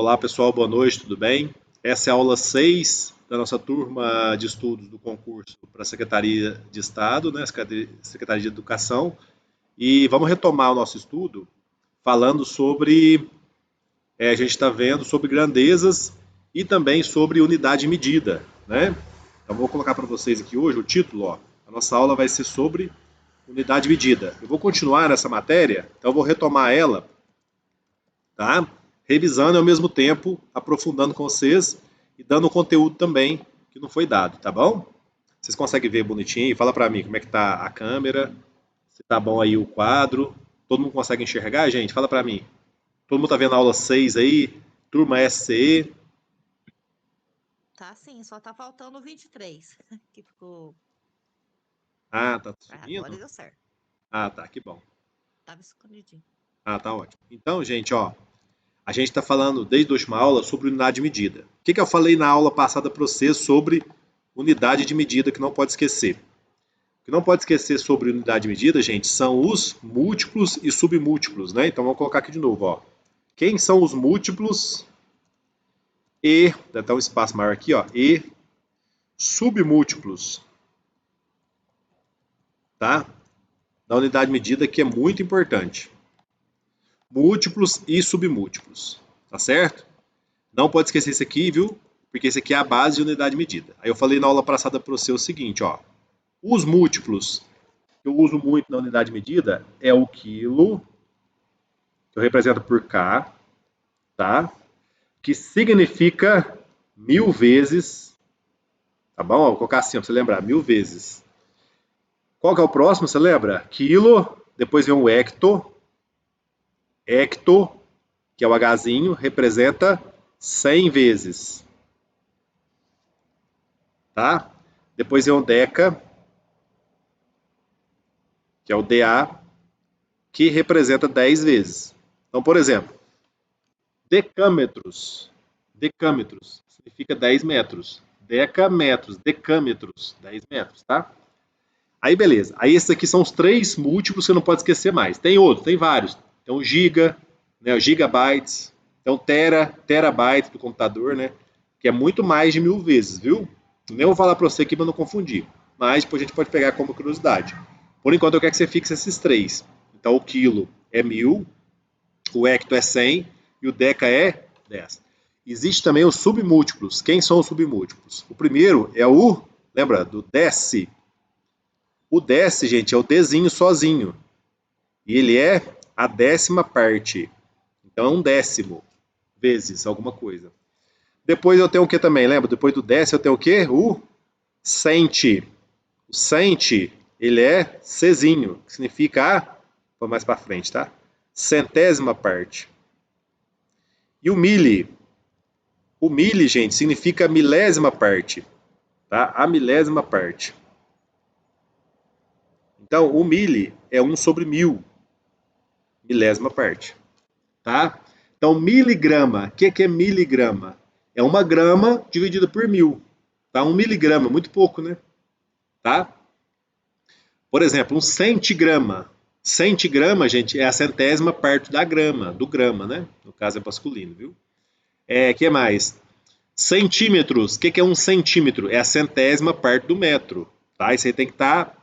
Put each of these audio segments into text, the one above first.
Olá pessoal, boa noite, tudo bem? Essa é a aula 6 da nossa turma de estudos do concurso para a Secretaria de Estado, né? Secretaria de Educação. E vamos retomar o nosso estudo falando sobre, a gente está vendo sobre grandezas e também sobre unidade e medida, né? Então vou colocar para vocês aqui hoje o título, ó. A nossa aula vai ser sobre unidade e medida. Eu vou continuar nessa matéria, então eu vou retomar ela, tá? Revisando e ao mesmo tempo aprofundando com vocês e dando conteúdo também que não foi dado, tá bom? Vocês conseguem ver bonitinho? Fala pra mim como é que tá a câmera, se tá bom aí o quadro. Todo mundo consegue enxergar, gente? Fala pra mim. Todo mundo tá vendo a aula 6 aí? Turma SCE? Tá sim, só tá faltando o 23, que ficou. Ah, tá Agora subindo? deu certo. Ah, tá, que bom. Tava escondidinho. Ah, tá ótimo. Então, gente, ó, a gente está falando desde a última aula sobre unidade de medida. O que eu falei na aula passada para vocês sobre unidade de medida que não pode esquecer? O que não pode esquecer sobre unidade de medida, gente, são os múltiplos e submúltiplos, né? Então vamos colocar aqui de novo, ó. Quem são os múltiplos e, dá até um espaço maior aqui, ó, e submúltiplos, tá? Da unidade de medida que é muito importante. Múltiplos e submúltiplos, tá certo? Não pode esquecer isso aqui, viu? Porque esse aqui é a base de unidade de medida. Aí eu falei na aula passada para você o seguinte, ó. Os múltiplos que eu uso muito na unidade de medida é o quilo, que eu represento por K, tá? Que significa 1000 vezes, tá bom? Vou colocar assim, pra você lembrar, 1000 vezes. Qual que é o próximo, você lembra? Quilo, depois vem o hecto, que é o Hzinho, representa 100 vezes, tá? Depois vem o deca, que é o DA, que representa 10 vezes. Então, por exemplo, decâmetros. Decâmetros significa 10 metros. Decâmetros, 10 metros, tá? Aí, beleza. Aí, esses aqui são os três múltiplos que você não pode esquecer mais. Tem outros, tem vários. Tem o giga, né, o gigabytes, tem o terabyte do computador, né? Que é muito mais de 1000 vezes, viu? Nem vou falar para você aqui para não confundir. Mas depois a gente pode pegar como curiosidade. Por enquanto eu quero que você fixe esses três. Então o quilo é 1000, o hecto é 100 e o deca é 10. Existe também os submúltiplos. Quem são os submúltiplos? O primeiro é o, lembra, do dec. O dec, gente, é o dezinho sozinho. E ele é a 10ª parte. Então é um décimo vezes alguma coisa. Depois eu tenho o que também? Lembra? Depois do dec eu tenho o que? O cente. O cente, ele é Czinho, que significa a... Vou mais para frente, tá? 100ª parte. E o mili? O mili, gente, significa milésima parte, tá? A milésima parte. Então, o mili é 1 sobre 1000, milésima parte, tá? Então, miligrama, o que é miligrama? É 1 grama dividido por 1000, tá? 1 miligrama, muito pouco, né? Tá? Por exemplo, um centigrama. Centigrama, gente, é a 100ª parte da grama, do grama, né? No caso é masculino, viu? Que mais? Centímetros. O que é um centímetro? É a 100ª parte do metro. Tá? Isso aí tem que estar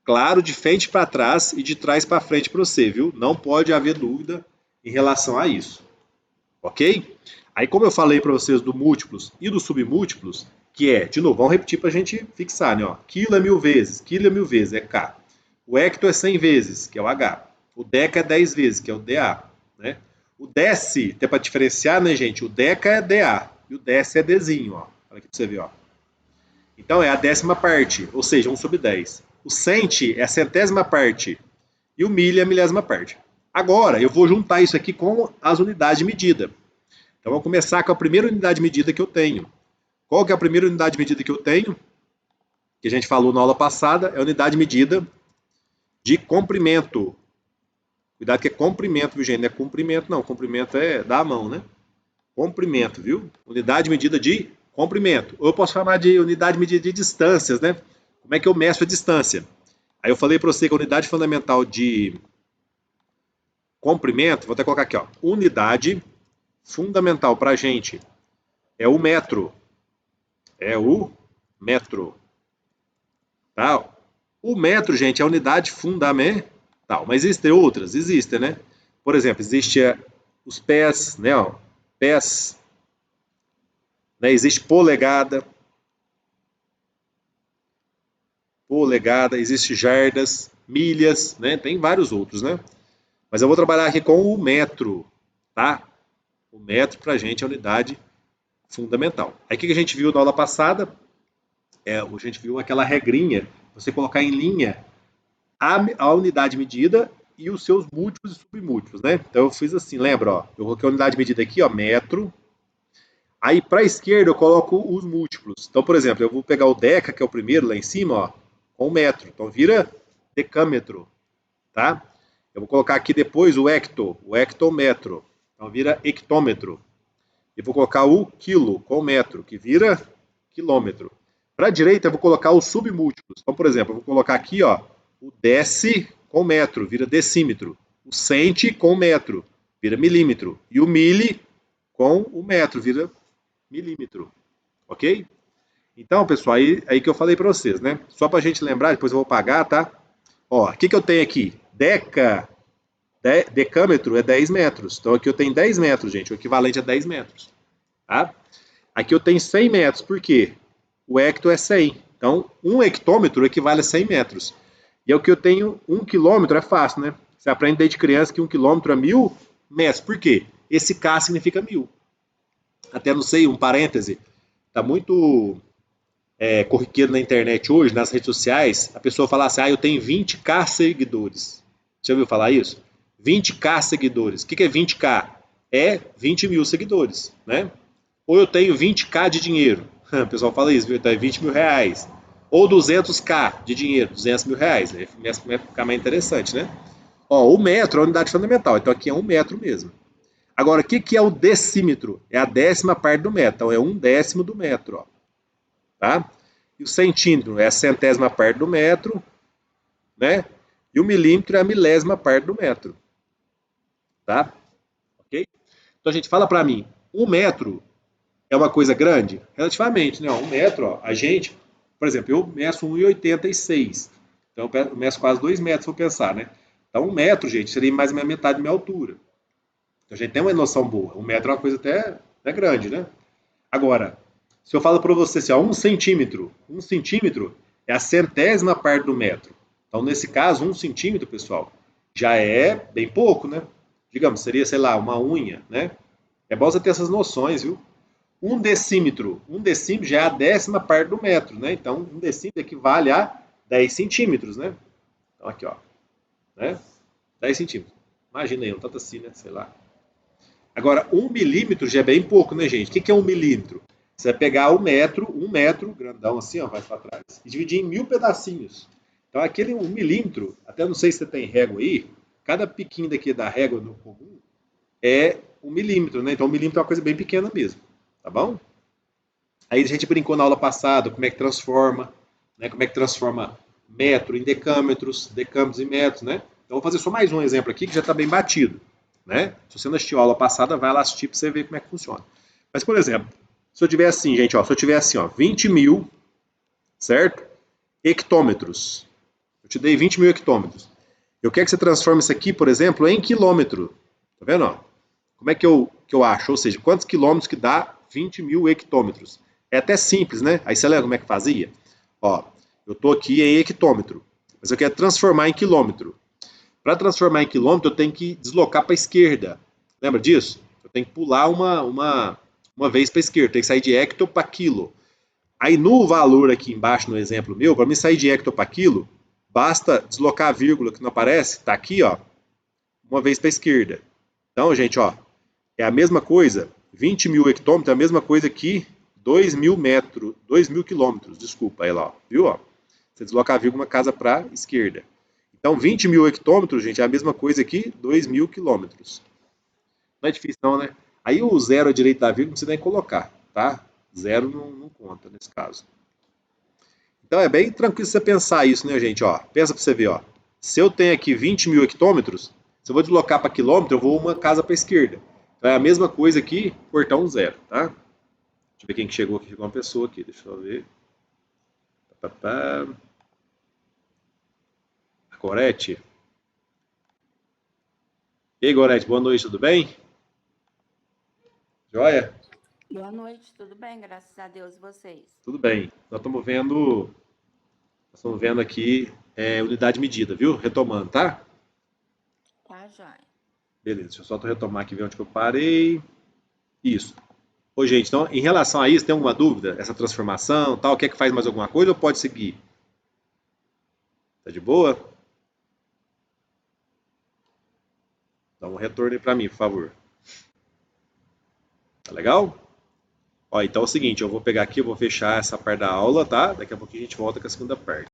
claro de frente para trás e de trás para frente para você, viu? Não pode haver dúvida em relação a isso. Ok? Aí, como eu falei para vocês do múltiplos e dos submúltiplos, que é, de novo, vamos repetir para a gente fixar, né? Ó, quilo é 1000 vezes, quilo é 1000 vezes, é K. O hecto é 100 vezes, que é o H. O deca é 10 vezes, que é o DA. Né? O dec, até para diferenciar, né, gente? O deca é DA e o dec é Dzinho, ó. Olha aqui para você ver, ó. Então é a 10ª parte, ou seja, 1 sobre 10. O cente é a 100ª parte e o milha é a milésima parte. Agora, eu vou juntar isso aqui com as unidades de medida. Então, vamos começar com a primeira unidade de medida que eu tenho. Qual que é a primeira unidade de medida que eu tenho? Que a gente falou na aula passada, é a unidade de medida de comprimento. Cuidado que é comprimento, viu, gente? Não é comprimento, não. Comprimento é da mão, né? Comprimento, viu? Unidade de medida de comprimento. Ou eu posso chamar de unidade de medida de distâncias, né? Como é que eu meço a distância? Aí eu falei para você que a unidade fundamental de comprimento, vou até colocar aqui, ó. Unidade fundamental para a gente é o metro. É o metro. Tá? O metro, gente, é a unidade fundamental. Mas existem outras? Existem, né? Por exemplo, existe os pés, né? Ó, pés, né? Existe polegada, existe jardas, milhas, né? Tem vários outros, né? Mas eu vou trabalhar aqui com o metro, tá? O metro para a gente é a unidade fundamental. Aí o que a gente viu na aula passada? A gente viu aquela regrinha, você colocar em linha a unidade medida e os seus múltiplos e submúltiplos, né? Então eu fiz assim, lembra, ó, eu coloquei a unidade medida aqui, ó, metro. Aí para a esquerda eu coloco os múltiplos. Então, por exemplo, eu vou pegar o deca, que é o primeiro lá em cima, ó, com metro. Então vira decâmetro, tá? Eu vou colocar aqui depois o hectômetro. Então vira hectômetro. E vou colocar o quilo com metro, que vira quilômetro. Para a direita eu vou colocar os submúltiplos. Então, por exemplo, eu vou colocar aqui, ó, o deci com metro, vira decímetro. O centi com metro, vira milímetro. E o mili com o metro, vira milímetro. Ok? Então, pessoal, aí que eu falei para vocês, né? Só para a gente lembrar, depois eu vou pagar, tá? Ó, o que eu tenho aqui? Decâmetro é 10 metros. Então aqui eu tenho 10 metros, gente. O equivalente a 10 metros. Tá? Aqui eu tenho 100 metros. Por quê? O hecto é 100. Então, um hectômetro equivale a 100 metros. E o que eu tenho, 1 quilômetro é fácil, né? Você aprende desde criança que 1 quilômetro é 1000 metros. Por quê? Esse K significa 1000. Até não sei, um parêntese. Tá muito corriqueiro na internet hoje, nas redes sociais, a pessoa fala assim, eu tenho 20k seguidores. Já ouviu falar isso? 20k seguidores. O que é 20k? É 20 mil seguidores, né? Ou eu tenho 20k de dinheiro. O pessoal fala isso, viu? Então é 20 mil reais. Ou 200k de dinheiro, 200 mil reais. Aí fica mais interessante, né? Ó, o metro é a unidade fundamental, então aqui é 1 metro mesmo. Agora, o que é o decímetro? É a 10ª parte do metro, então é 1/10 do metro, ó. Tá? E o centímetro é a 100ª parte do metro, né? E o milímetro é a 1000ª parte do metro. Tá? Ok? Então, a gente fala para mim, 1 metro é uma coisa grande? Relativamente, né? 1 metro, ó, a gente, por exemplo, eu meço 1,86. Então, eu meço quase 2 metros, se eu pensar, né? Então, 1 metro, gente, seria mais ou menos metade da minha altura. Então, a gente tem uma noção boa. 1 metro é uma coisa até grande, né? Agora, se eu falo para você assim, ó, 1 centímetro é a 100ª parte do metro. Então, nesse caso, 1 centímetro, pessoal, já é bem pouco, né? Digamos, seria, sei lá, uma unha, né? É bom você ter essas noções, viu? 1 decímetro já é a 10ª parte do metro, né? Então, 1 decímetro equivale a 10 centímetros, né? Então, aqui, ó, né? 10 centímetros. Imagina aí, um tanto assim, né? Sei lá. Agora, 1 milímetro já é bem pouco, né, gente? O que é 1 milímetro? Você vai pegar um metro, grandão assim, ó, vai para trás, e dividir em 1000 pedacinhos. Então, aquele 1 milímetro, até não sei se você tem régua aí, cada piquinho daqui da régua no comum é 1 milímetro, né? Então, 1 milímetro é uma coisa bem pequena mesmo, tá bom? Aí a gente brincou na aula passada como é que transforma, né? Como é que transforma metro em decâmetros, decâmetros em metros, né? Então, vou fazer só mais um exemplo aqui que já está bem batido, né? Se você não assistiu a aula passada, vai lá assistir para você ver como é que funciona. Mas, por exemplo, se eu tiver assim, gente, ó, se eu tiver assim, ó, 20 mil, certo? Hectômetros. Eu te dei 20 mil hectômetros. Eu quero que você transforme isso aqui, por exemplo, em quilômetro. Tá vendo? Ó? Como é que eu acho? Ou seja, quantos quilômetros que dá 20 mil hectômetros? É até simples, né? Aí você lembra como é que fazia? Ó, eu estou aqui em hectômetro, mas eu quero transformar em quilômetro. Para transformar em quilômetro, eu tenho que deslocar para a esquerda. Lembra disso? Eu tenho que pular uma vez para a esquerda. Tem que sair de hecto para quilo. Aí no valor aqui embaixo, no exemplo meu, para me sair de hecto para quilo, basta deslocar a vírgula que não aparece, está aqui, ó, uma vez para a esquerda. Então, gente, ó, é a mesma coisa, 20 mil hectômetros é a mesma coisa que 2 mil metros, 2 mil quilômetros, desculpa, aí lá, ó, viu? Ó? Você desloca a vírgula uma casa para a esquerda. Então, 20 mil hectômetros, gente, é a mesma coisa que 2 mil quilômetros. Não é difícil não, né? Aí o zero à direita da vírgula não precisa nem colocar, tá? Zero não conta nesse caso. Então é bem tranquilo você pensar isso, né, gente? Ó, pensa para você ver, ó. Se eu tenho aqui 20 mil hectômetros, se eu vou deslocar para quilômetro, eu vou uma casa para a esquerda. Então é a mesma coisa aqui, portão 0, tá? Deixa eu ver quem que chegou aqui. Chegou uma pessoa aqui, deixa eu ver. Pá, pá, pá. A Gorete. E aí, Gorete, boa noite, tudo bem? Joia? Boa noite, tudo bem? Graças a Deus, e vocês? Tudo bem. Nós estamos vendo aqui unidade medida, viu? Retomando, tá? Tá, joia. Beleza, deixa eu só retomar aqui, ver onde que eu parei. Isso. Ô, gente, então, em relação a isso, tem alguma dúvida? Essa transformação, tal, quer que faz mais alguma coisa ou pode seguir? Tá de boa? Dá um retorno aí pra mim, por favor. Tá legal? Ó, então é o seguinte, eu vou pegar aqui, eu vou fechar essa parte da aula, tá? Daqui a pouquinho a gente volta com a segunda parte.